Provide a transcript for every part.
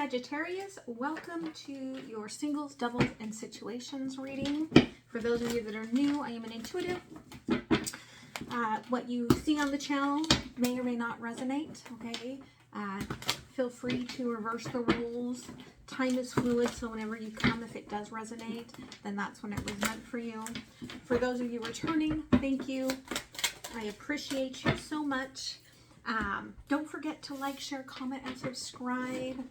Sagittarius, welcome to your singles, doubles, and situations reading. For those of you that are new, I am an intuitive. What you see on the channel may or may not resonate, okay? Feel free to reverse the rules. Time is fluid, so whenever you come, if it does resonate, then that's when it was meant for you. For those of you returning, thank you. I appreciate you so much. Don't forget to like, share, comment, and subscribe,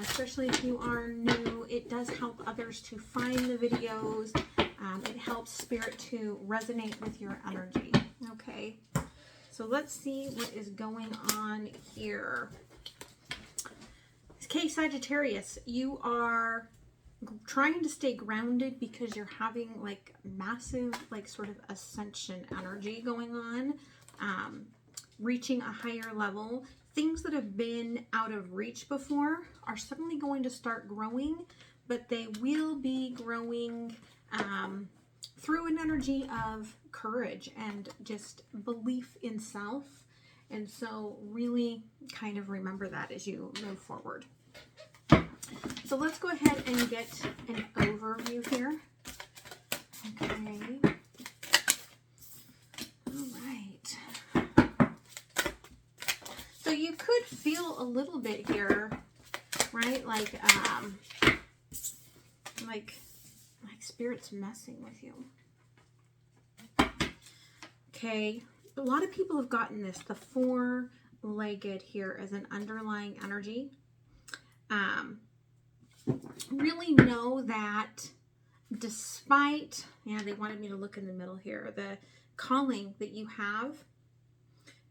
especially if you are new. It does help others to find the videos. It helps spirit to resonate with your energy. Okay, so let's see what is going on here. Okay, Sagittarius, you are trying to stay grounded because you're having like massive, like sort of ascension energy going on. Reaching a higher level. Things that have been out of reach before are suddenly going to start growing, but they will be growing through an energy of courage and just belief in self. And so really kind of remember that as you move forward. So let's go ahead and get an overview here. Okay. So you could feel a little bit here, right? Like spirit's messing with you. Okay, a lot of people have gotten this, the four-legged here as an underlying energy. Really know that despite, yeah, they wanted me to look in the middle here, the calling that you have,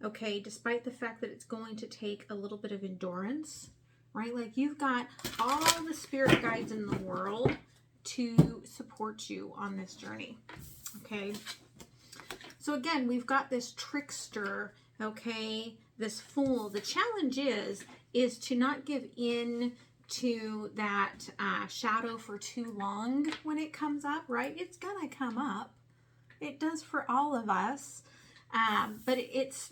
okay, despite the fact that it's going to take a little bit of endurance, right? Like you've got all the spirit guides in the world to support you on this journey, okay? So again, we've got this trickster, okay, this fool. The challenge is to not give in to that shadow for too long when it comes up, right? It's gonna come up. It does for all of us. But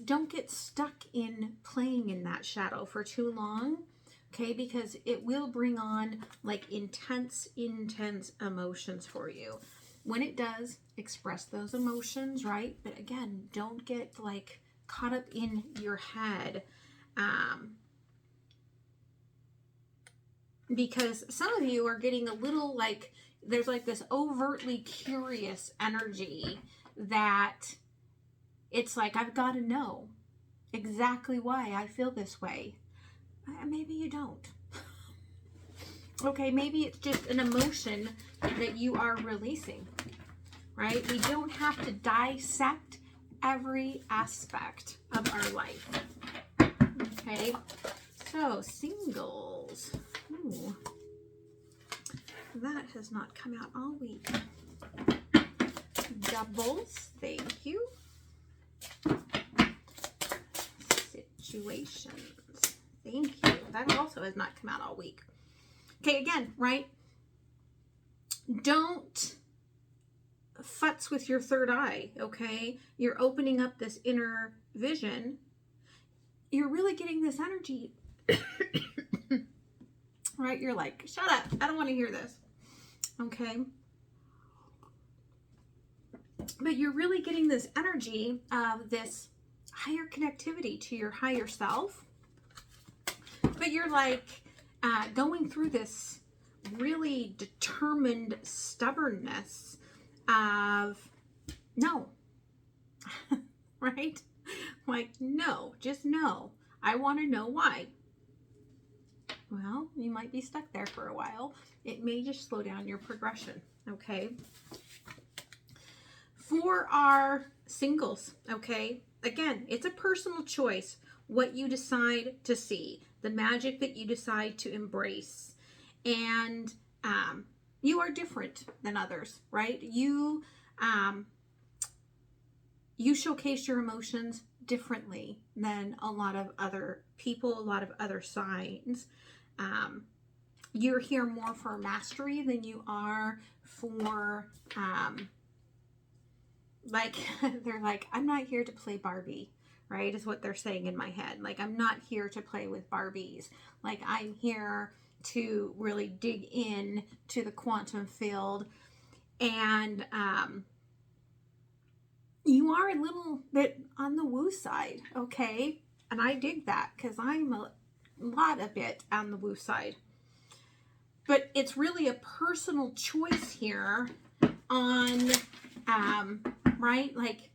don't get stuck in playing in that shadow for too long, okay? Because it will bring on like intense emotions for you. When it does, express those emotions, right? But again, don't get like caught up in your head. Because some of you are getting a little like, there's like this overtly curious energy that it's like, I've got to know exactly why I feel this way. Maybe you don't. Okay, maybe it's just an emotion that you are releasing, right? We don't have to dissect every aspect of our life. Okay, so singles. Ooh, that has not come out all week. Doubles, thank you. Situations, thank you. That also has not come out all week. Okay, again, right? Don't futz with your third eye, okay? You're opening up this inner vision. You're really getting this energy, right? You're like, shut up, I don't want to hear this, okay? But you're really getting this energy of this higher connectivity to your higher self. But you're like going through this really determined stubbornness of no, right? Like, no, just no. I want to know why. Well, you might be stuck there for a while. It may just slow down your progression, okay? For our singles, okay? Again, it's a personal choice what you decide to see, the magic that you decide to embrace. And you are different than others, right? You showcase your emotions differently than a lot of other people, a lot of other signs. You're here more for mastery than you are for like, they're like, I'm not here to play Barbie, right? Is what they're saying in my head. Like, I'm not here to play with Barbies. Like, I'm here to really dig in to the quantum field. And you are a little bit on the woo side, okay? And I dig that because I'm a bit on the woo side. But it's really a personal choice here on, right? Like,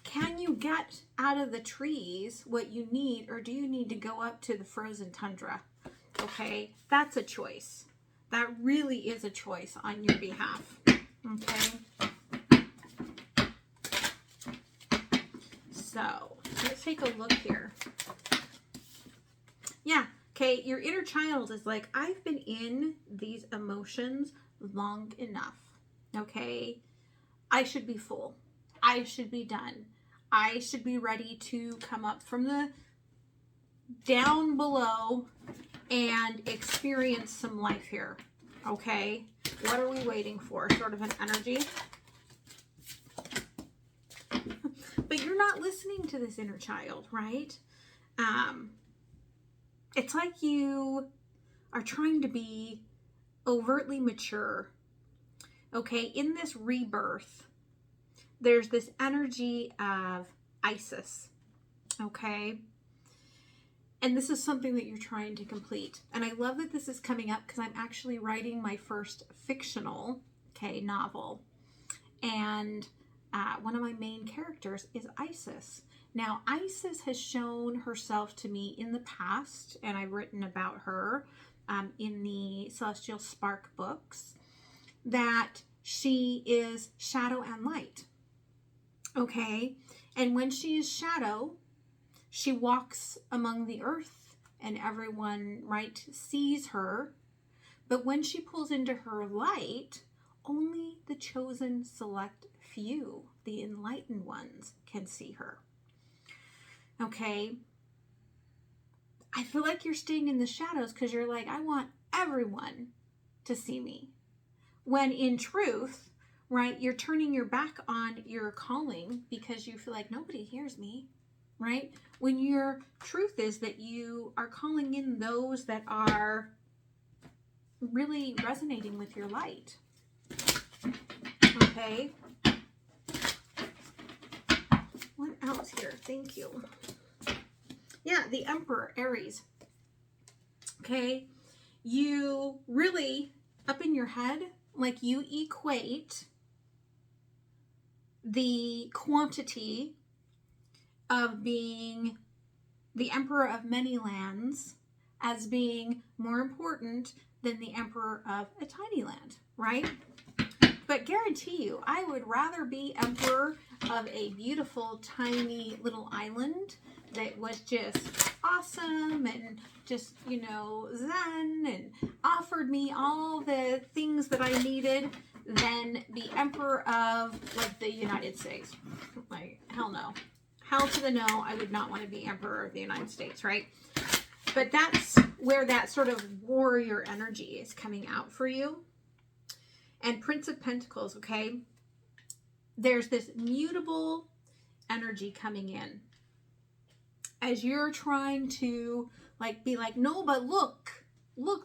can you get out of the trees what you need, or do you need to go up to the frozen tundra? Okay, that's a choice. That really is a choice on your behalf. Okay. So let's take a look here. Yeah. Okay. Your inner child is like, I've been in these emotions long enough. Okay. I should be full. I should be done. I should be ready to come up from the down below and experience some life here. Okay. What are we waiting for? Sort of an energy. But you're not listening to this inner child, right? It's like you are trying to be overtly mature. Okay, in this rebirth, there's this energy of Isis. Okay, and this is something that you're trying to complete. And I love that this is coming up because I'm actually writing my first fictional, novel. And one of my main characters is Isis. Now, Isis has shown herself to me in the past, and I've written about her in the Celestial Spark books, that she is shadow and light. Okay? And when she is shadow, she walks among the earth, and everyone, right, sees her. But when she pulls into her light, only the chosen select few, the enlightened ones, can see her. Okay? I feel like you're staying in the shadows because you're like, I want everyone to see me. When in truth, right, you're turning your back on your calling because you feel like nobody hears me, right? When your truth is that you are calling in those that are really resonating with your light. Okay? What else here? Thank you. Yeah, the Emperor, Aries. Okay? You really, up in your head, like you equate the quantity of being the Emperor of many lands as being more important than the Emperor of a tiny land, right? But guarantee you, I would rather be Emperor of a beautiful, tiny little island that was just awesome and just, zen and offered me all the things that I needed than be Emperor of, like, the United States. Like, hell no. Hell to the no, I would not want to be Emperor of the United States, right? But that's where that sort of warrior energy is coming out for you. And Prince of Pentacles, okay? There's this mutable energy coming in. As you're trying to, like, be like, no, but look,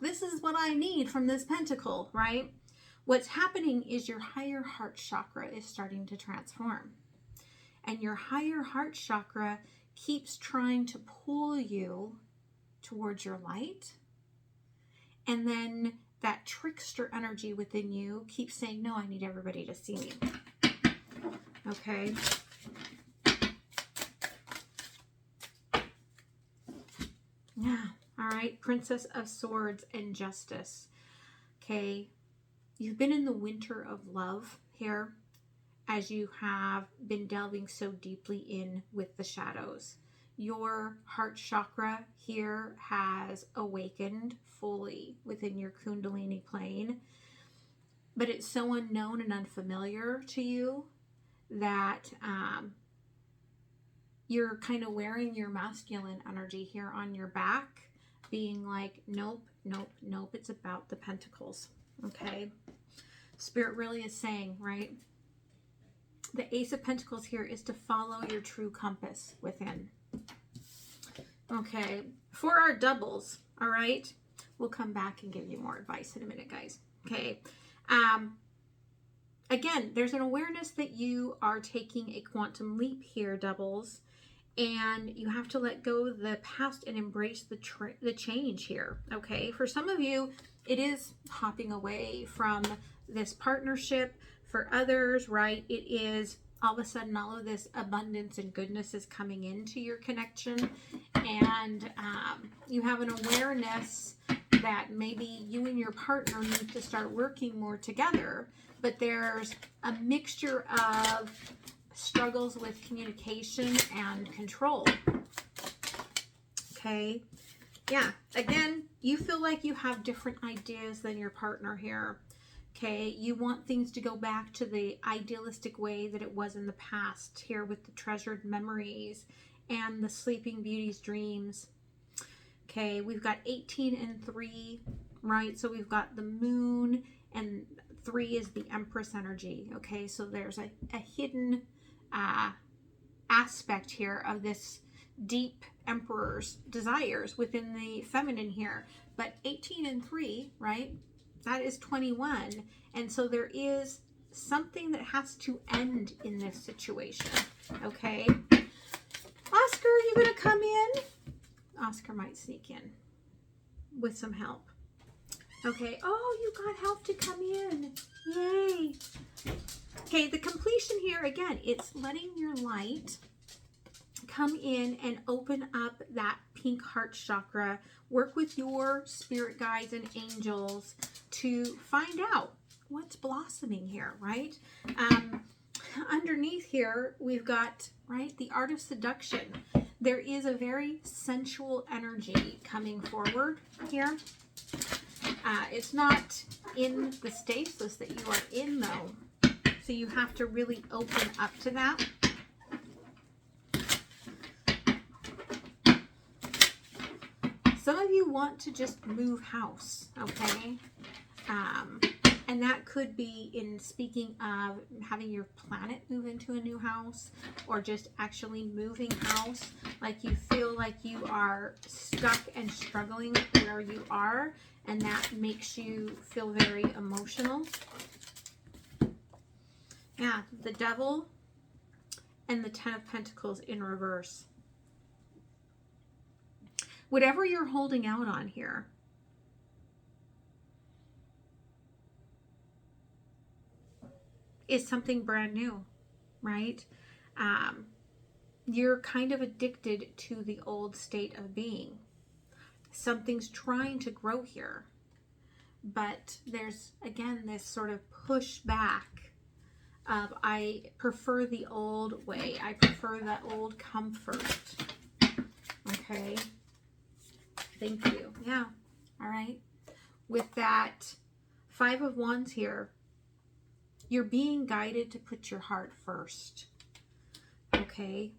this is what I need from this pentacle, right? What's happening is your higher heart chakra is starting to transform. And your higher heart chakra keeps trying to pull you towards your light. And then that trickster energy within you keeps saying, no, I need everybody to see me. Okay. Yeah. All right. Princess of Swords and Justice. Okay. You've been in the winter of love here as you have been delving so deeply in with the shadows. Your heart chakra here has awakened fully within your Kundalini plane, but it's so unknown and unfamiliar to you that you're kind of wearing your masculine energy here on your back, being like, nope, nope, nope, it's about the pentacles. Okay? Spirit really is saying, right? The Ace of Pentacles here is to follow your true compass within. Okay, for our doubles, all right? We'll come back and give you more advice in a minute, guys. Okay. Again, there's an awareness that you are taking a quantum leap here, doubles, and you have to let go of the past and embrace the change here. Okay. For some of you, it is hopping away from this partnership. For others, right, it is all of a sudden all of this abundance and goodness is coming into your connection, and you have an awareness that maybe you and your partner need to start working more together, but there's a mixture of struggles with communication and control. Okay. Yeah. Again, you feel like you have different ideas than your partner here. Okay. You want things to go back to the idealistic way that it was in the past here with the treasured memories and the Sleeping Beauty's dreams. Okay. We've got 18 and 3, right? So we've got the moon, and 3 is the Empress energy. Okay. So there's a hidden aspect here of this deep Emperor's desires within the feminine here. But 18 and 3, right? That is 21. And so there is something that has to end in this situation. Okay. Oscar, you gonna come in? Oscar might sneak in with some help. Okay. Oh, you got help to come in. Yay. Okay, the completion here, again, it's letting your light come in and open up that pink heart chakra. Work with your spirit guides and angels to find out what's blossoming here, right? Underneath here, we've got, right, the art of seduction. There is a very sensual energy coming forward here. It's not in the stasis that you are in, though. So you have to really open up to that. Some of you want to just move house, okay? And that could be in speaking of having your planet move into a new house, or just actually moving house. Like you feel like you are stuck and struggling where you are, and that makes you feel very emotional. Yeah, the Devil and the 10 of Pentacles in reverse. Whatever you're holding out on here, is something brand new, right? You're kind of addicted to the old state of being. Something's trying to grow here, but there's, again, this sort of pushback of, I prefer the old way. I prefer the old comfort. Okay. Thank you. Yeah. All right. With that 5 of Wands here, you're being guided to put your heart first. Okay.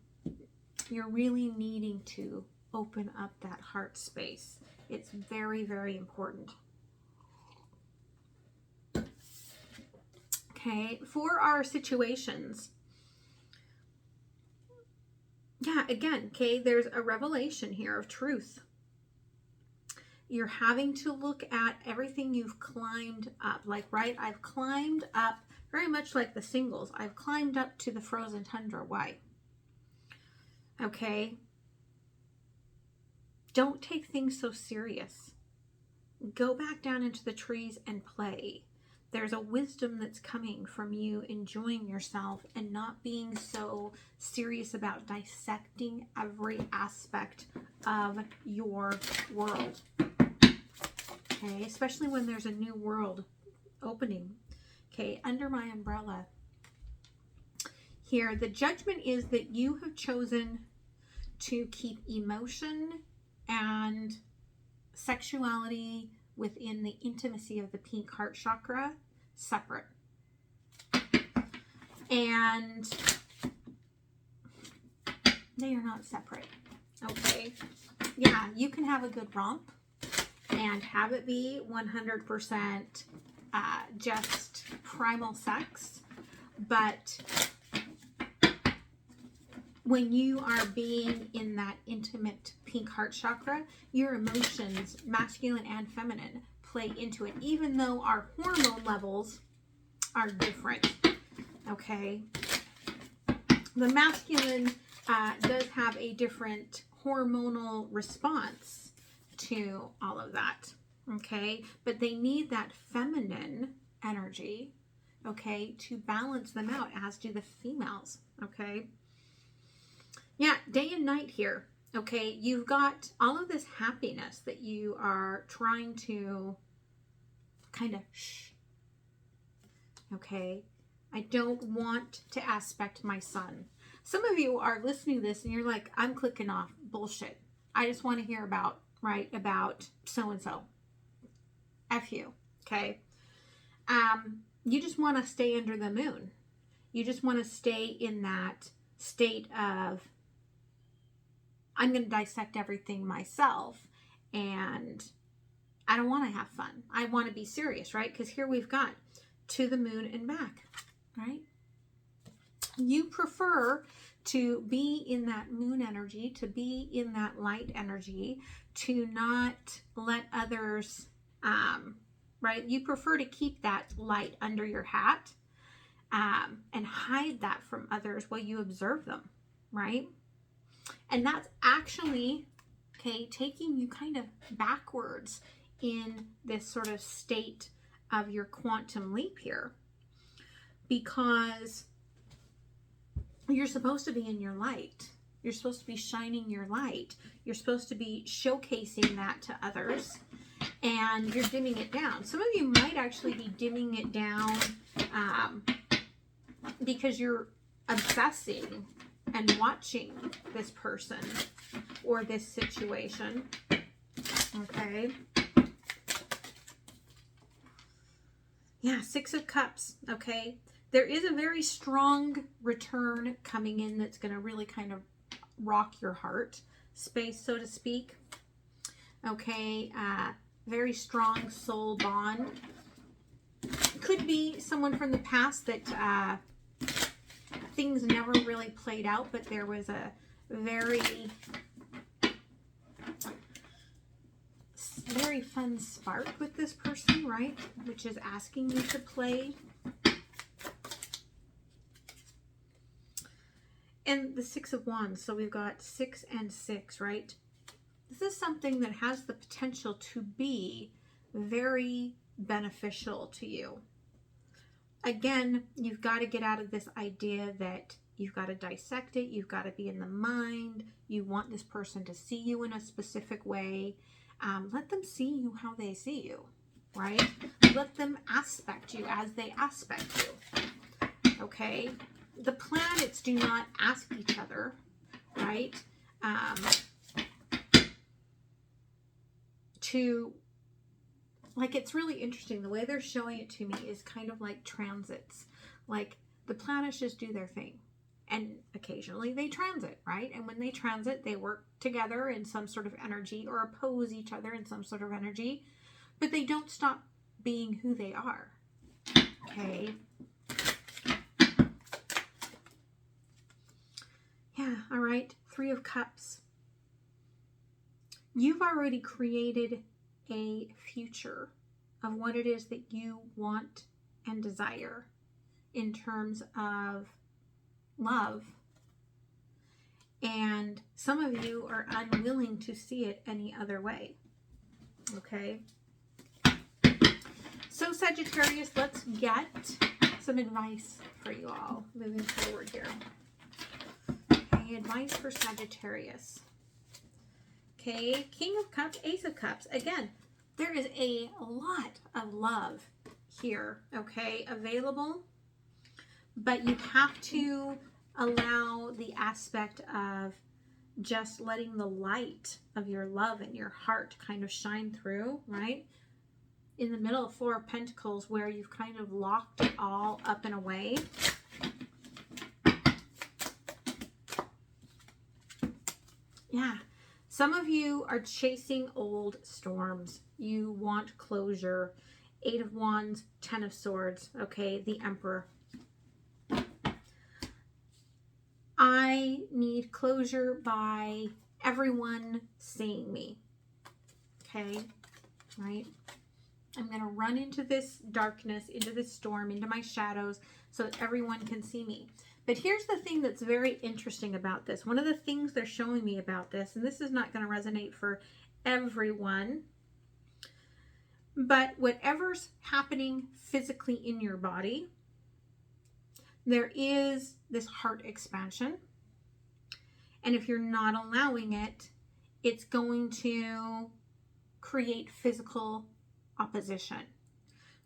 You're really needing to open up that heart space. It's very, very important. Okay. For our situations, yeah, again, okay, there's a revelation here of truth. You're having to look at everything you've climbed up. Like, right, I've climbed up, very much like the singles. I've climbed up to the frozen tundra. Why? Okay. Don't take things so serious. Go back down into the trees and play. There's a wisdom that's coming from you enjoying yourself and not being so serious about dissecting every aspect of your world. Okay, especially when there's a new world opening. Okay, under my umbrella here, the judgment is that you have chosen to keep emotion and sexuality within the intimacy of the pink heart chakra separate. And they are not separate. Okay. Yeah, you can have a good romp and have it be 100% just primal sex, but when you are being in that intimate pink heart chakra, your emotions, masculine and feminine, play into it, even though our hormone levels are different. Okay. The masculine does have a different hormonal response to all of that. Okay. But they need that feminine energy, okay, to balance them out, as do the females. Okay. Yeah, day and night here. Okay, you've got all of this happiness that you are trying to kind of shh. Okay, I don't want to aspect my son. Some of you are listening to this and you're like, I'm clicking off. Bullshit. I just want to hear about, right, about so-and-so. F you. Okay. You just want to stay under the moon. You just want to stay in that state of, I'm going to dissect everything myself, and I don't want to have fun. I want to be serious, right? Because here we've got to the moon and back, right? You prefer to be in that moon energy, to be in that light energy, to not let others, right? You prefer to keep that light under your hat and hide that from others while you observe them, right? And that's actually, okay, taking you kind of backwards in this sort of state of your quantum leap here, because you're supposed to be in your light. You're supposed to be shining your light. You're supposed to be showcasing that to others, and you're dimming it down. Some of you might actually be dimming it down because you're obsessing and watching this person or this situation. Okay. Yeah, Six of Cups. Okay. There is a very strong return coming in that's going to really kind of rock your heart space, so to speak. Okay. Very strong soul bond. Could be someone from the past that things never really played out, but there was a very fun spark with this person, right? Which is asking you to play. And the Six of Wands. So we've got 6 and 6, right? This is something that has the potential to be very beneficial to you. Again, you've got to get out of this idea that you've got to dissect it. You've got to be in the mind. You want this person to see you in a specific way. Let them see you how they see you, right? Let them aspect you as they aspect you, okay? The planets do not ask each other, right? Like, it's really interesting. The way they're showing it to me is kind of like transits. Like, the planets just do their thing. And occasionally they transit, right? And when they transit, they work together in some sort of energy or oppose each other in some sort of energy. But they don't stop being who they are. Okay? Yeah, all right. 3 of Cups. You've already created a future of what it is that you want and desire in terms of love, and some of you are unwilling to see it any other way. Okay, so Sagittarius, let's get some advice for you all moving forward here. Okay, advice for Sagittarius. Okay, King of Cups, Ace of Cups. Again, there is a lot of love here, okay, available, but you have to allow the aspect of just letting the light of your love and your heart kind of shine through, right? In the middle of 4 of Pentacles, where you've kind of locked it all up and away. Yeah. Some of you are chasing old storms. You want closure. 8 of Wands, 10 of Swords. Okay, the Emperor. I need closure by everyone seeing me. Okay, right? I'm going to run into this darkness, into this storm, into my shadows, so that everyone can see me. But here's the thing that's very interesting about this. One of the things they're showing me about this, and this is not going to resonate for everyone, but whatever's happening physically in your body, there is this heart expansion. And if you're not allowing it, it's going to create physical opposition.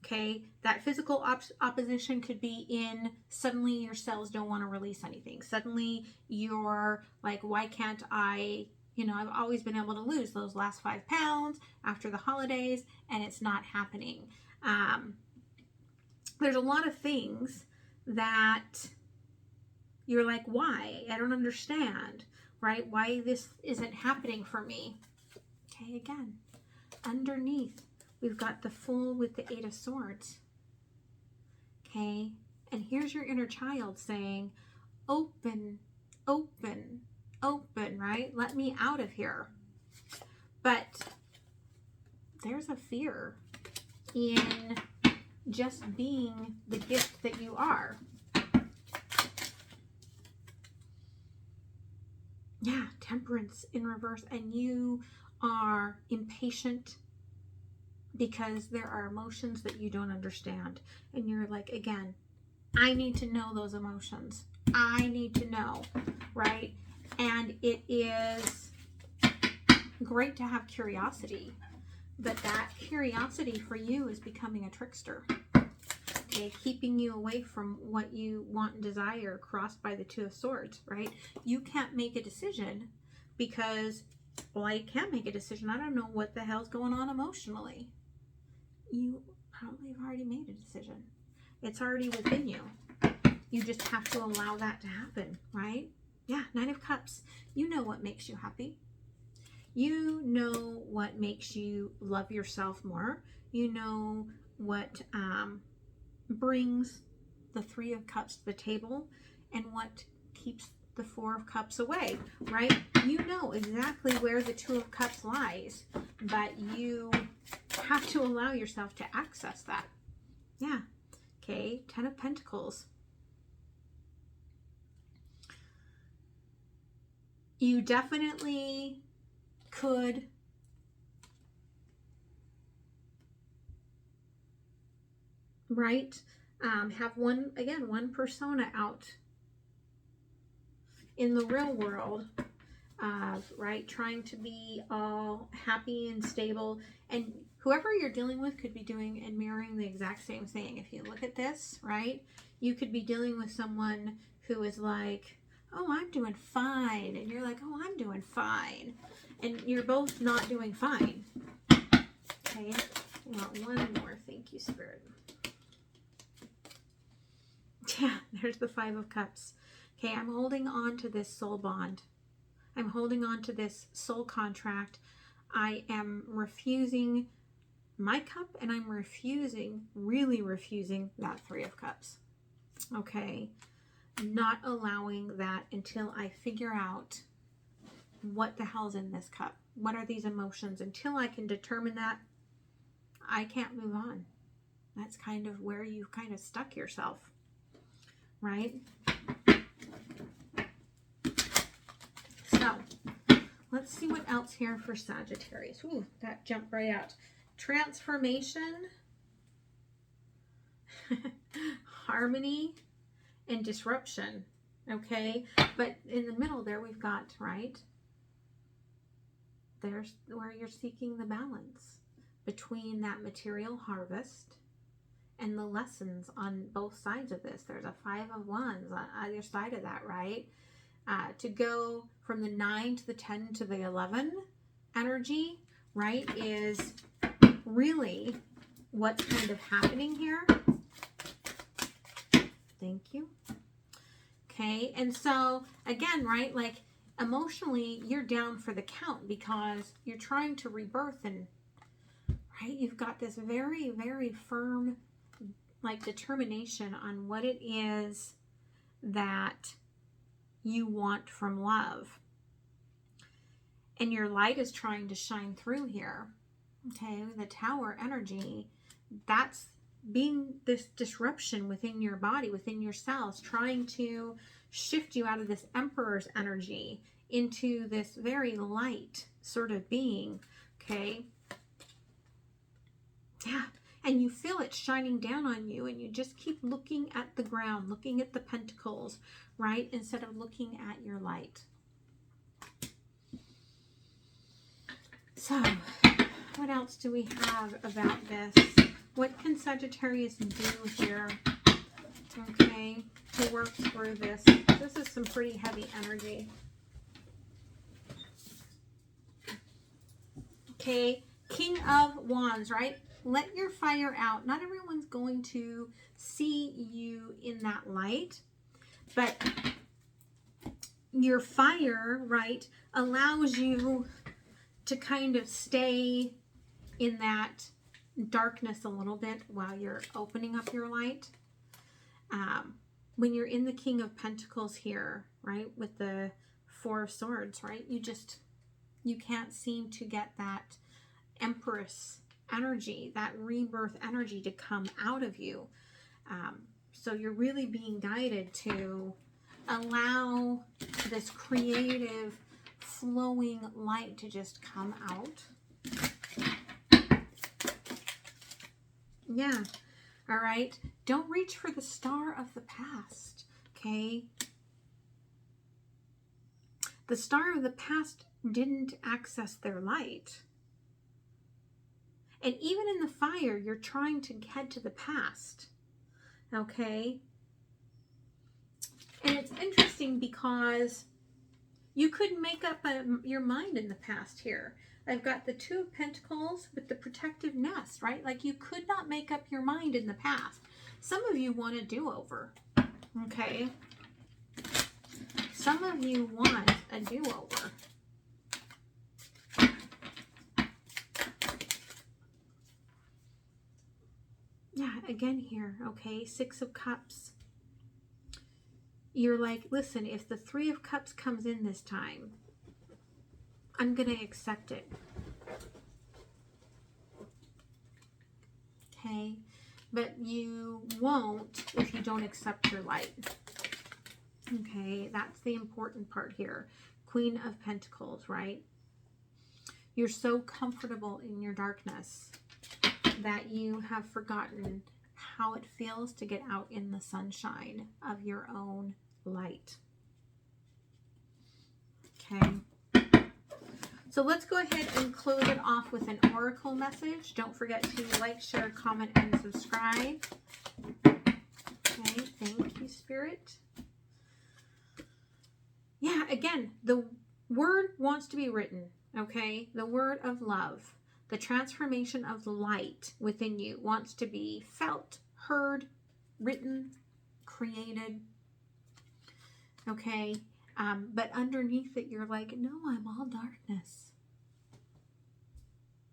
Okay, that physical opposition could be in suddenly your cells don't want to release anything. Suddenly you're like, why can't I, I've always been able to lose those last 5 pounds after the holidays, and it's not happening. There's a lot of things that you're like, why? I don't understand, right? Why this isn't happening for me. Okay, again, underneath, we've got the Fool with the 8 of Swords. Okay, and here's your inner child saying, open, open, open, right? Let me out of here. But there's a fear in just being the gift that you are. Yeah, Temperance in reverse, and you are impatient because there are emotions that you don't understand. And you're like, again, I need to know those emotions. I need to know, right? And it is great to have curiosity, but that curiosity for you is becoming a trickster. Okay, keeping you away from what you want and desire, crossed by the 2 of Swords, right? You can't make a decision because, well, I can't make a decision. I don't know what the hell's going on emotionally. You probably have already made a decision. It's already within you. You just have to allow that to happen, right? Yeah, 9 of Cups. You know what makes you happy. You know what makes you love yourself more. You know what brings the 3 of Cups to the table and what keeps the 4 of Cups away, right? You know exactly where the 2 of Cups lies, but you have to allow yourself to access that. Yeah. Okay, 10 of Pentacles. You definitely could have one persona out in the real world, trying to be all happy and stable, and whoever you're dealing with could be doing and mirroring the exact same thing. If you look at this, right, you could be dealing with someone who is like, oh, I'm doing fine, and you're like, oh, I'm doing fine, and you're both not doing fine. Okay, I want one more. Thank you, Spirit. Yeah, there's the 5 of Cups. Okay, I'm holding on to this soul bond. I'm holding on to this soul contract. I am refusing my cup, and I'm really refusing that 3 of Cups. Okay, not allowing that until I figure out what the hell's in this cup. What are these emotions? Until I can determine that, I can't move on. That's kind of where you've kind of stuck yourself, right? So let's see what else here for Sagittarius. Ooh, that jumped right out. Transformation, harmony, and disruption. Okay, but in the middle there we've got, right, there's where you're seeking the balance between that material harvest and the lessons on both sides of this. There's a 5 of Wands on either side of that, right? To go from the 9 to the 10 to the 11 energy, right, is really what's kind of happening here. Thank you. Okay, and so again, right, like emotionally you're down for the count because you're trying to rebirth, and right, you've got this very, very firm like determination on what it is that you want from love. And your light is trying to shine through here. Okay, the Tower energy, that's being this disruption within your body, within your cells, trying to shift you out of this Emperor's energy into this very light sort of being. Okay. Yeah. And you feel it shining down on you, and you just keep looking at the ground, looking at the pentacles, right? Instead of looking at your light. So, what else do we have about this? What can Sagittarius do here, okay, to work through this? This is some pretty heavy energy. Okay, King of Wands, right? Let your fire out. Not everyone's going to see you in that light, but your fire, right, allows you to kind of stay in that darkness a little bit while you're opening up your light. When you're in the King of Pentacles here, right, with the Four of Swords, right, you can't seem to get that Empress energy, that rebirth energy to come out of you. So you're really being guided to allow this creative, flowing light to just come out. Yeah. All right. Don't reach for the star of the past. Okay. The star of the past didn't access their light. And even in the fire, you're trying to head to the past. Okay. And it's interesting because you could make up your mind in the past here. I've got the Two of Pentacles with the protective nest, right? Like you could not make up your mind in the past. Some of you want a do-over, okay? Some of you want a do-over. Yeah, again here, okay? Six of Cups. You're like, listen, if the Three of Cups comes in this time, I'm going to accept it. Okay? But you won't if you don't accept your light. Okay? That's the important part here. Queen of Pentacles, right? You're so comfortable in your darkness that you have forgotten how it feels to get out in the sunshine of your own light. Okay? So let's go ahead and close it off with an oracle message. Don't forget to like, share, comment, and subscribe. Okay, thank you, Spirit. Yeah, again, the word wants to be written, okay? The word of love, the transformation of light within you wants to be felt, heard, written, created, okay? But underneath it, you're like, no, I'm all darkness.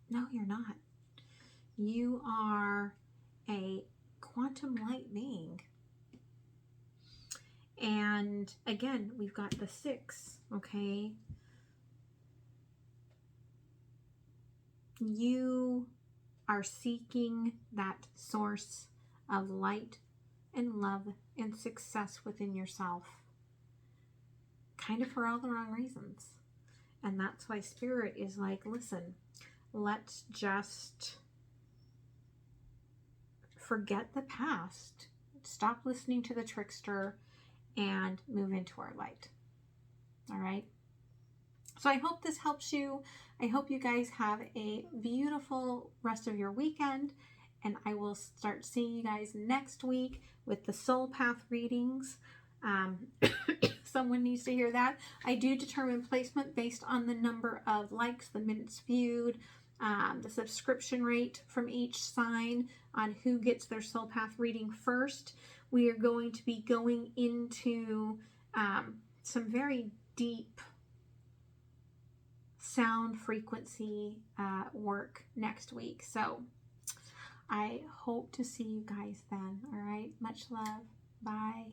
No, you're not. You are a quantum light being. And again, we've got the 6, okay? You are seeking that source of light and love and success within yourself. Kind of for all the wrong reasons. And that's why Spirit is like, listen, let's just forget the past. Stop listening to the trickster and move into our light. All right. So I hope this helps you. I hope you guys have a beautiful rest of your weekend. And I will start seeing you guys next week with the soul path readings. Someone needs to hear that. I do determine placement based on the number of likes, the minutes viewed, the subscription rate from each sign on who gets their soul path reading first. We are going to be going into some very deep sound frequency work next week. So I hope to see you guys then. All right. Much love. Bye.